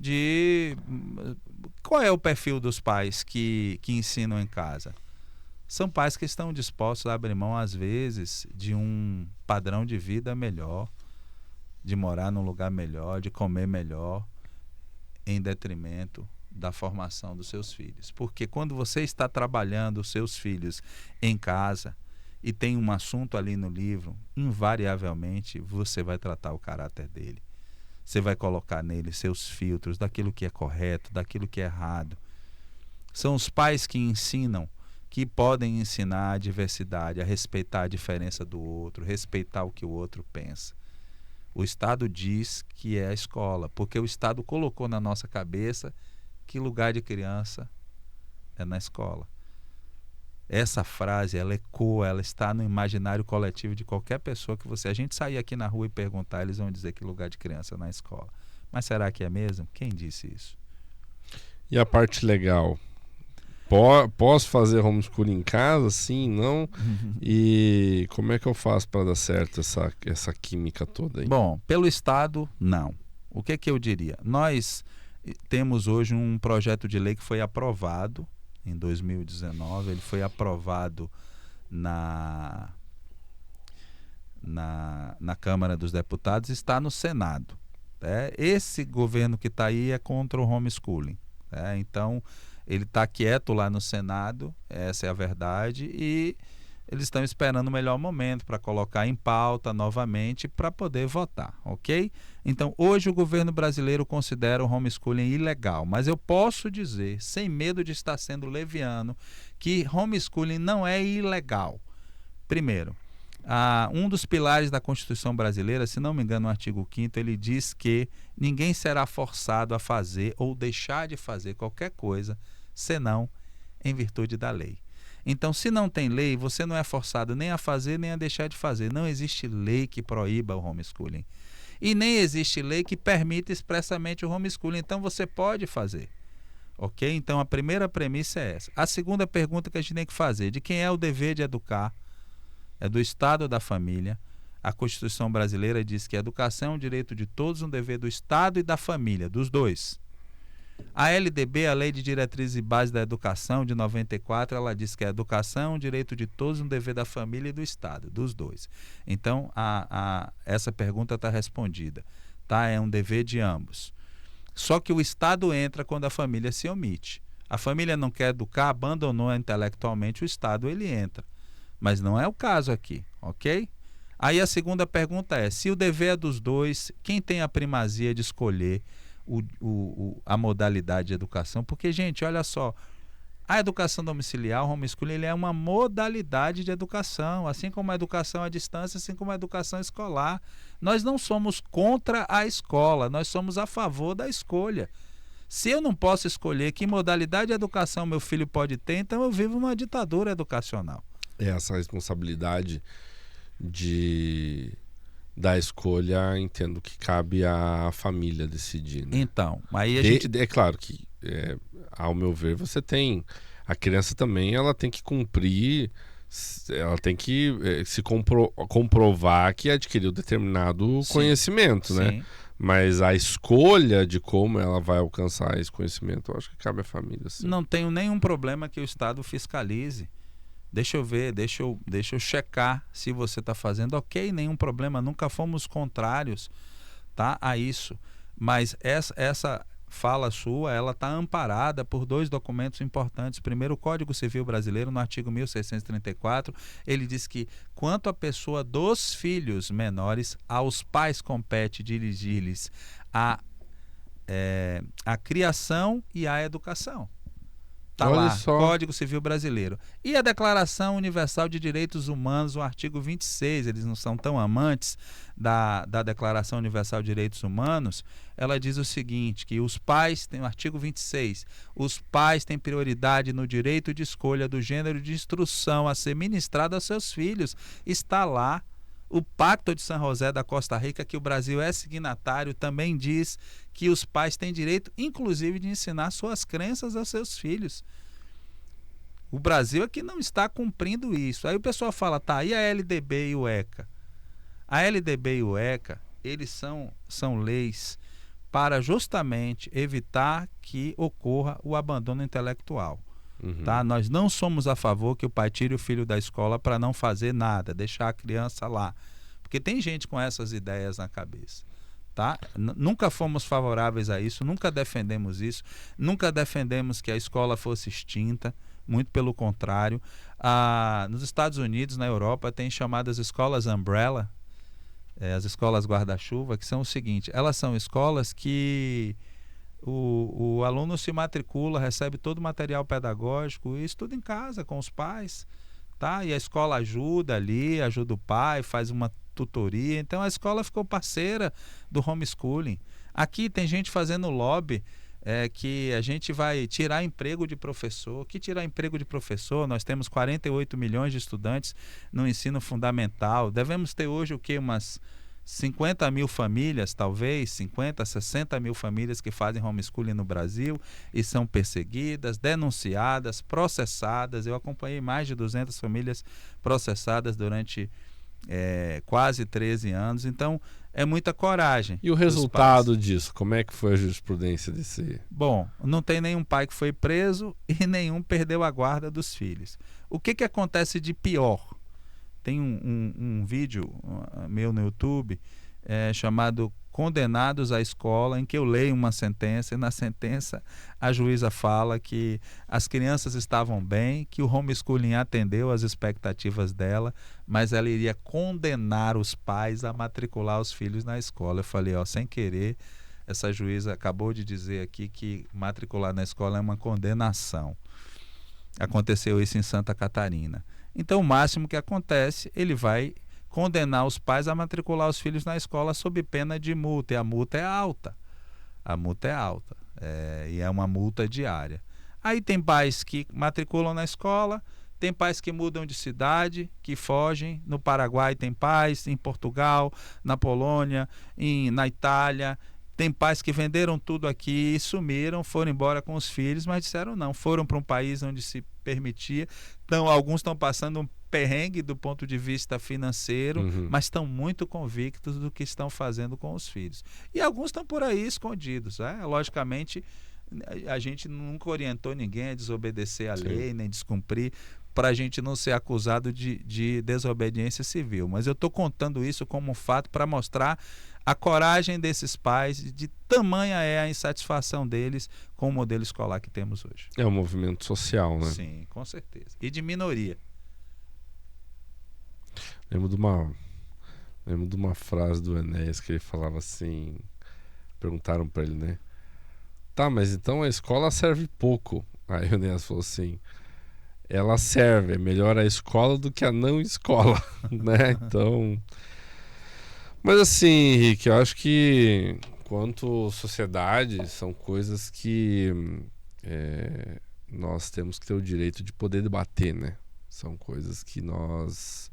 de... Qual é o perfil dos pais que ensinam em casa? São pais que estão dispostos a abrir mão, às vezes, de um padrão de vida melhor, de morar num lugar melhor, de comer melhor, em detrimento da formação dos seus filhos. Porque quando você está trabalhando os seus filhos em casa e tem um assunto ali no livro, invariavelmente você vai tratar o caráter dele. Você vai colocar nele seus filtros daquilo que é correto, daquilo que é errado. São os pais que ensinam, que podem ensinar a diversidade, a respeitar a diferença do outro, respeitar o que o outro pensa. O Estado diz que é a escola, porque o Estado colocou na nossa cabeça que lugar de criança é na escola. Essa frase, ela ecoa, ela está no imaginário coletivo de qualquer pessoa que você... A gente sair aqui na rua e perguntar, eles vão dizer que lugar de criança é na escola. Mas será que é mesmo? Quem disse isso? E a parte legal? Posso fazer homeschooling em casa? Sim, não? E como é que eu faço para dar certo essa química toda aí? Bom, pelo Estado, não. O que eu diria? Nós temos hoje um projeto de lei que foi aprovado em 2019, ele foi aprovado na Câmara dos Deputados e está no Senado. Esse governo que está aí é contra o homeschooling. Então, ele está quieto lá no Senado, essa é a verdade, e eles estão esperando o melhor momento para colocar em pauta novamente para poder votar, ok? Então, hoje o governo brasileiro considera o homeschooling ilegal, mas eu posso dizer, sem medo de estar sendo leviano, que homeschooling não é ilegal. Primeiro, um dos pilares da Constituição brasileira, se não me engano, no artigo 5º, ele diz que ninguém será forçado a fazer ou deixar de fazer qualquer coisa, senão em virtude da lei. Então, se não tem lei, você não é forçado nem a fazer, nem a deixar de fazer. Não existe lei que proíba o homeschooling. E nem existe lei que permita expressamente o homeschooling. Então, você pode fazer. Ok? Então, a primeira premissa é essa. A segunda pergunta que a gente tem que fazer, de quem é o dever de educar? É do Estado ou da família? A Constituição brasileira diz que a educação é um direito de todos, um dever do Estado e da família, dos dois. A LDB, a Lei de Diretrizes e Bases da Educação, de 94, ela diz que a educação é um direito de todos, um dever da família e do Estado, dos dois. Então, essa pergunta está respondida. Tá? É um dever de ambos. Só que o Estado entra quando a família se omite. A família não quer educar, abandonou intelectualmente, o Estado ele entra. Mas não é o caso aqui, ok? Aí a segunda pergunta é, se o dever é dos dois, quem tem a primazia de escolher a modalidade de educação? Porque, gente, olha só, a educação domiciliar, o homeschooling, ele é uma modalidade de educação, assim como a educação à distância, assim como a educação escolar. Nós não somos contra a escola, nós somos a favor da escolha. Se eu não posso escolher que modalidade de educação meu filho pode ter, então eu vivo uma ditadura educacional. Essa responsabilidade da escolha, entendo que cabe à família decidir, né? Então, aí a gente... É claro que, ao meu ver, você tem... A criança também, ela tem que cumprir, ela tem que se comprovar que adquiriu determinado conhecimento, né? Sim. Mas a escolha de como ela vai alcançar esse conhecimento, eu acho que cabe à família, sim. Não tenho nenhum problema que o Estado fiscalize. Deixa eu ver, deixa eu checar se você está fazendo. Ok, nenhum problema, nunca fomos contrários, tá, a isso. Mas essa fala sua, ela está amparada por dois documentos importantes. Primeiro, o Código Civil Brasileiro, no artigo 1634, ele diz que, quanto à pessoa dos filhos menores, aos pais compete dirigir-lhes a criação e a educação. Está lá, só. Código Civil Brasileiro. E a Declaração Universal de Direitos Humanos, o artigo 26, eles não são tão amantes da Declaração Universal de Direitos Humanos, ela diz o seguinte, que os pais, tem o artigo 26, os pais têm prioridade no direito de escolha do gênero de instrução a ser ministrado aos seus filhos. Está lá. O Pacto de São José da Costa Rica, que o Brasil é signatário, também diz que os pais têm direito, inclusive, de ensinar suas crenças aos seus filhos. O Brasil é que não está cumprindo isso. Aí o pessoal fala, tá, e a LDB e o ECA? A LDB e o ECA, eles são leis para justamente evitar que ocorra o abandono intelectual. Tá? Nós não somos a favor que o pai tire o filho da escola para não fazer nada, deixar a criança lá. Porque tem gente com essas ideias na cabeça. Tá? Nunca fomos favoráveis a isso, nunca defendemos isso, nunca defendemos que a escola fosse extinta, muito pelo contrário. Nos Estados Unidos, na Europa, tem chamadas escolas umbrella, as escolas guarda-chuva, que são o seguinte, elas são escolas que o aluno se matricula, recebe todo o material pedagógico e estuda em casa com os pais, tá? E a escola ajuda ali, ajuda o pai, faz uma tutoria. Então a escola ficou parceira do homeschooling. Aqui tem gente fazendo lobby que a gente vai tirar emprego de professor. Que tirar emprego de professor? Nós temos 48 milhões de estudantes no ensino fundamental. Devemos ter hoje o quê? Umas 50 mil famílias, talvez, 50, 60 mil famílias que fazem homeschooling no Brasil e são perseguidas, denunciadas, processadas. Eu acompanhei mais de 200 famílias processadas durante quase 13 anos. Então, é muita coragem. E o resultado disso? Como é que foi a jurisprudência desse? Bom, não tem nenhum pai que foi preso e nenhum perdeu a guarda dos filhos. O que acontece de pior? Tem um vídeo meu no YouTube chamado Condenados à Escola, em que eu leio uma sentença, e na sentença a juíza fala que as crianças estavam bem, que o homeschooling atendeu às expectativas dela, mas ela iria condenar os pais a matricular os filhos na escola. Eu falei, sem querer, essa juíza acabou de dizer aqui que matricular na escola é uma condenação. Aconteceu isso em Santa Catarina. Então, o máximo que acontece, ele vai condenar os pais a matricular os filhos na escola sob pena de multa. E a multa é alta. A multa é alta. E é uma multa diária. Aí tem pais que matriculam na escola, tem pais que mudam de cidade, que fogem. No Paraguai tem pais, em Portugal, na Polônia, na Itália. Tem pais que venderam tudo aqui, sumiram, foram embora com os filhos, mas disseram não, foram para um país onde se permitia. Então, alguns estão passando um perrengue do ponto de vista financeiro, mas estão muito convictos do que estão fazendo com os filhos. E alguns estão por aí escondidos. Logicamente, a gente nunca orientou ninguém a desobedecer a lei, nem descumprir. para a gente não ser acusado de desobediência civil. Mas eu estou contando isso como um fato para mostrar a coragem desses pais, de tamanha é a insatisfação deles com o modelo escolar que temos hoje. É um movimento social, né? Sim, com certeza. E de minoria. Lembro de uma frase do Enéas que ele falava assim, perguntaram para ele, né? Tá, mas então a escola serve pouco. Aí o Enéas falou assim, ela serve, é melhor a escola do que a não escola, né? Então... Mas assim, Henrique, eu acho que quanto sociedade são coisas que nós temos que ter o direito de poder debater, né? São coisas que nós...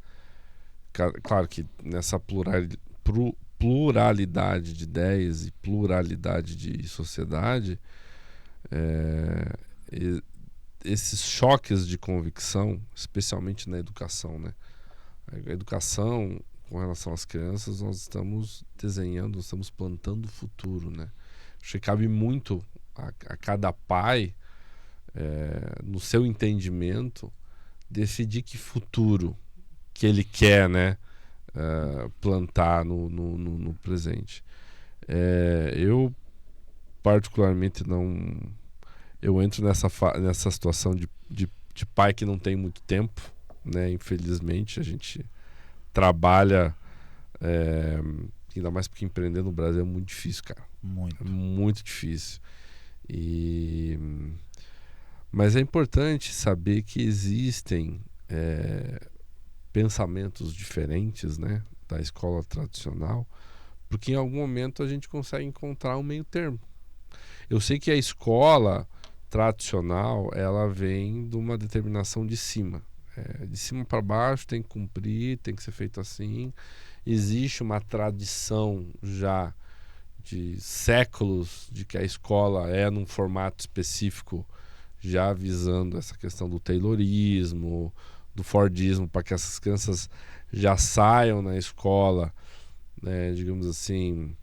Claro que nessa pluralidade de ideias e pluralidade de sociedade, esses choques de convicção, especialmente na educação, né? A educação... Com relação às crianças, nós estamos desenhando, nós estamos plantando o futuro, né? Acho que cabe muito a cada pai, no seu entendimento, decidir que futuro que ele quer, né, plantar no presente. Eu, particularmente, não... Eu entro nessa situação de pai que não tem muito tempo, né? Infelizmente, a gente... trabalha, ainda mais porque empreender no Brasil é muito difícil, cara. Muito. É muito difícil. Mas é importante saber que existem pensamentos diferentes, né, da escola tradicional, porque em algum momento a gente consegue encontrar um meio termo. Eu sei que a escola tradicional, ela vem de uma determinação de cima. De cima para baixo, tem que cumprir, tem que ser feito assim. Existe uma tradição já de séculos de que a escola é num formato específico, já visando essa questão do taylorismo, do fordismo, para que essas crianças já saiam na escola, né, digamos assim,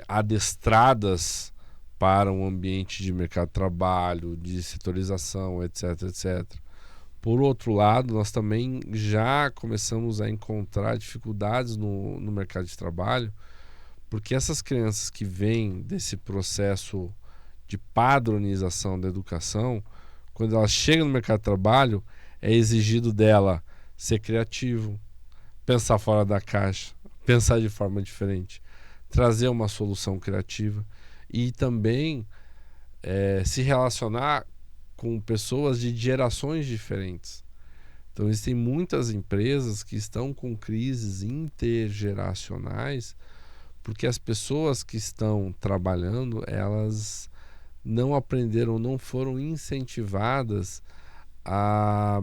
adestradas para um ambiente de mercado de trabalho, de setorização, etc, etc. Por outro lado, nós também já começamos a encontrar dificuldades no mercado de trabalho, porque essas crianças que vêm desse processo de padronização da educação, quando elas chegam no mercado de trabalho, é exigido dela ser criativo, pensar fora da caixa, pensar de forma diferente, trazer uma solução criativa e também se relacionar com pessoas de gerações diferentes. Então existem muitas empresas que estão com crises intergeracionais porque as pessoas que estão trabalhando, elas não aprenderam, não foram incentivadas a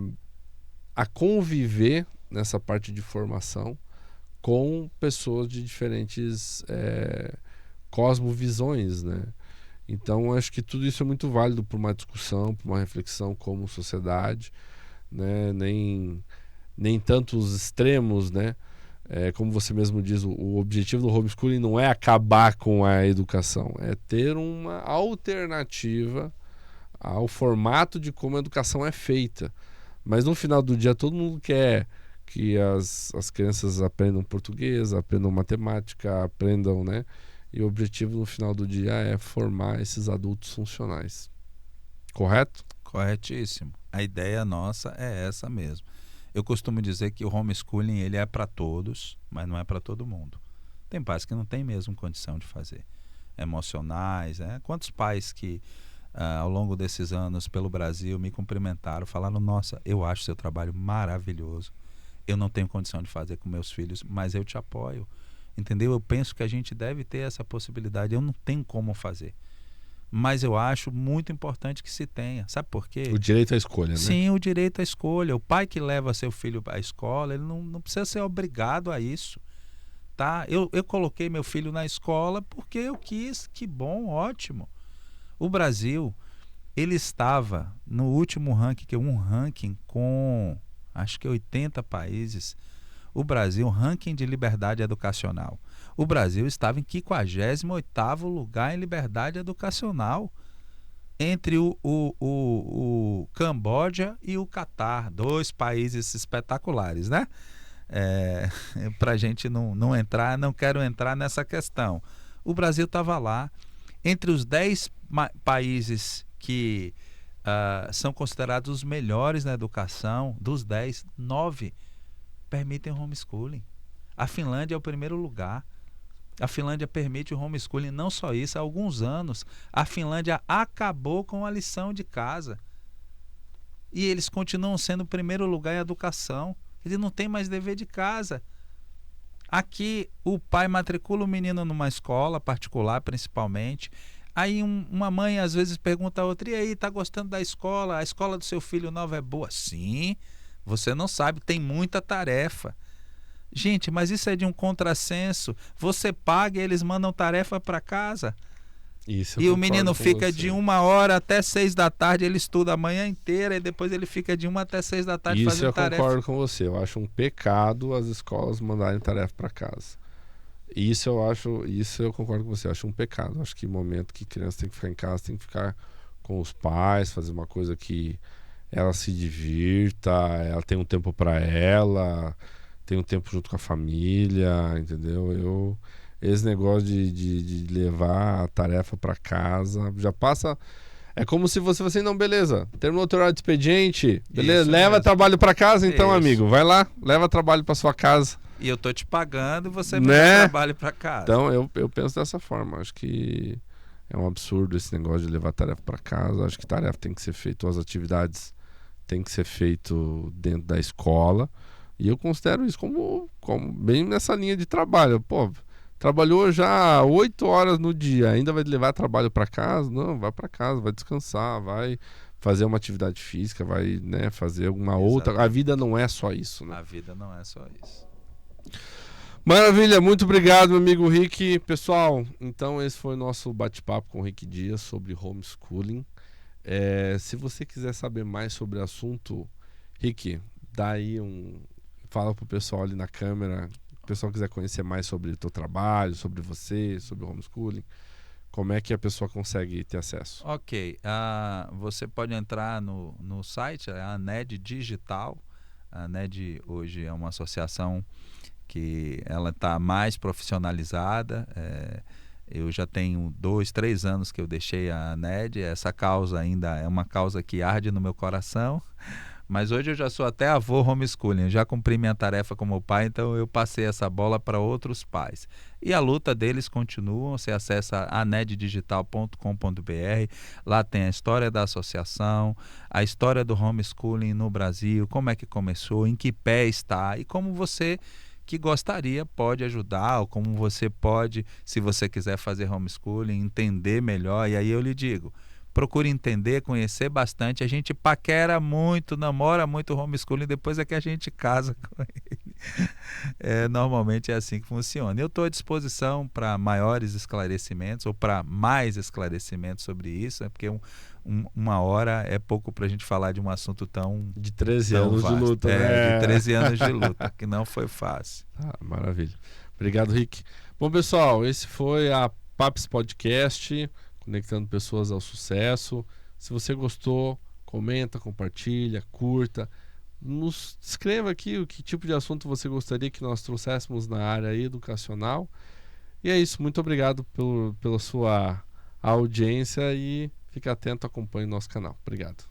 conviver nessa parte de formação com pessoas de diferentes cosmovisões, né? Então, acho que tudo isso é muito válido para uma discussão, para uma reflexão como sociedade, né? Nem tanto os extremos, né? Como você mesmo diz, o objetivo do homeschooling não é acabar com a educação, é ter uma alternativa ao formato de como a educação é feita. Mas no final do dia, todo mundo quer que as crianças aprendam português, aprendam matemática, aprendam, né? E o objetivo no final do dia é formar esses adultos funcionais. Correto? Corretíssimo. A ideia nossa é essa mesmo. Eu costumo dizer que o homeschooling ele é para todos, mas não é para todo mundo. Tem pais que não têm mesmo condição de fazer. Emocionais, né? Quantos pais que ao longo desses anos pelo Brasil me cumprimentaram, falaram, nossa, eu acho seu trabalho maravilhoso. Eu não tenho condição de fazer com meus filhos, mas eu te apoio. Entendeu? Eu penso que a gente deve ter essa possibilidade. Eu não tenho como fazer. Mas eu acho muito importante que se tenha. Sabe por quê? O direito à escolha, né? Sim, o direito à escolha. O pai que leva seu filho à escola, ele não precisa ser obrigado a isso. Tá? Eu coloquei meu filho na escola porque eu quis. Que bom, ótimo. O Brasil, ele estava no último ranking, que é um ranking com acho que 80 países. O Brasil, ranking de liberdade educacional. O Brasil estava em 58º lugar em liberdade educacional. entre o Camboja e o Catar, 2 países espetaculares, né? Para a gente não entrar, não quero entrar nessa questão. O Brasil estava lá, entre os 10 países que são considerados os melhores na educação, dos 10, 9 permitem homeschooling. A Finlândia é o primeiro lugar. A Finlândia permite o homeschooling. Não só isso, há alguns anos a Finlândia acabou com a lição de casa. E eles continuam sendo o primeiro lugar em educação. Ele não tem mais dever de casa. Aqui o pai matricula o menino numa escola particular, principalmente. Aí uma mãe às vezes pergunta a outra: e aí, tá gostando da escola? A escola do seu filho nova é boa? Sim, você não sabe, tem muita tarefa. Gente, mas isso é de um contrassenso. Você paga e eles mandam tarefa para casa. Isso, e o menino fica de 1h até 6 da tarde, ele estuda a manhã inteira e depois ele fica de 1 até 6 da tarde fazendo tarefa. Isso eu concordo com você. Eu acho um pecado as escolas mandarem tarefa para casa. Isso eu concordo com você. Eu acho um pecado. Eu acho que no momento que criança tem que ficar em casa, tem que ficar com os pais, fazer uma coisa que ela se divirta, ela tem um tempo para ela, tem um tempo junto com a família, entendeu? Esse negócio de levar a tarefa para casa já passa. É como se você fosse, não, beleza, terminou o teu horário de expediente, beleza, Isso leva mesmo. trabalho para casa então, Isso. amigo, vai lá, leva trabalho para sua casa. E eu tô te pagando e você me Né? dá trabalho para casa. Então eu penso dessa forma. Acho que é um absurdo esse negócio de levar tarefa para casa. Acho que tarefa tem que ser feito, as atividades tem que ser feito dentro da escola. E eu considero isso como bem nessa linha de trabalho. Pô, trabalhou já 8 horas no dia, ainda vai levar trabalho para casa? Não, vai para casa, vai descansar, vai fazer uma atividade física, vai, né, fazer alguma outra. A vida não é só isso, né? A vida não é só isso. Maravilha, muito obrigado, meu amigo Rick. Pessoal, então esse foi o nosso bate-papo com o Rick Dias sobre homeschooling. Se você quiser saber mais sobre o assunto, Rick, dá aí fala pro pessoal ali na câmera. Se o pessoal quiser conhecer mais sobre o teu trabalho, sobre você, sobre o homeschooling, como é que a pessoa consegue ter acesso? Ok, você pode entrar no site, a ANED Digital. A ANED hoje é uma associação que ela está mais profissionalizada. Eu já tenho 2, 3 anos que eu deixei a ANED. Essa causa ainda é uma causa que arde no meu coração, mas hoje eu já sou até avô homeschooling, eu já cumpri minha tarefa como pai, então eu passei essa bola para outros pais. E a luta deles continua. Você acessa aneddigital.com.br, lá tem a história da associação, a história do homeschooling no Brasil, como é que começou, em que pé está e como você que gostaria pode ajudar, ou como você pode, se você quiser fazer homeschooling, entender melhor. E aí eu lhe digo, procure entender, conhecer bastante. A gente paquera muito, namora muito o homeschooling, depois é que a gente casa com ele. Normalmente é assim que funciona. Eu estou à disposição para maiores esclarecimentos ou para mais esclarecimentos sobre isso, porque 1 hora é pouco para a gente falar de um assunto tão De 13 tão anos vasto. de luta, né? De 13 anos de luta, que não foi fácil. Maravilha. Obrigado, Rick. Bom, pessoal, esse foi a Paps Podcast, conectando pessoas ao sucesso. Se você gostou, comenta, compartilha, curta. Nos escreva aqui o que tipo de assunto você gostaria que nós trouxéssemos na área educacional. E é isso. Muito obrigado pela sua audiência e fique atento, acompanhe o nosso canal. Obrigado.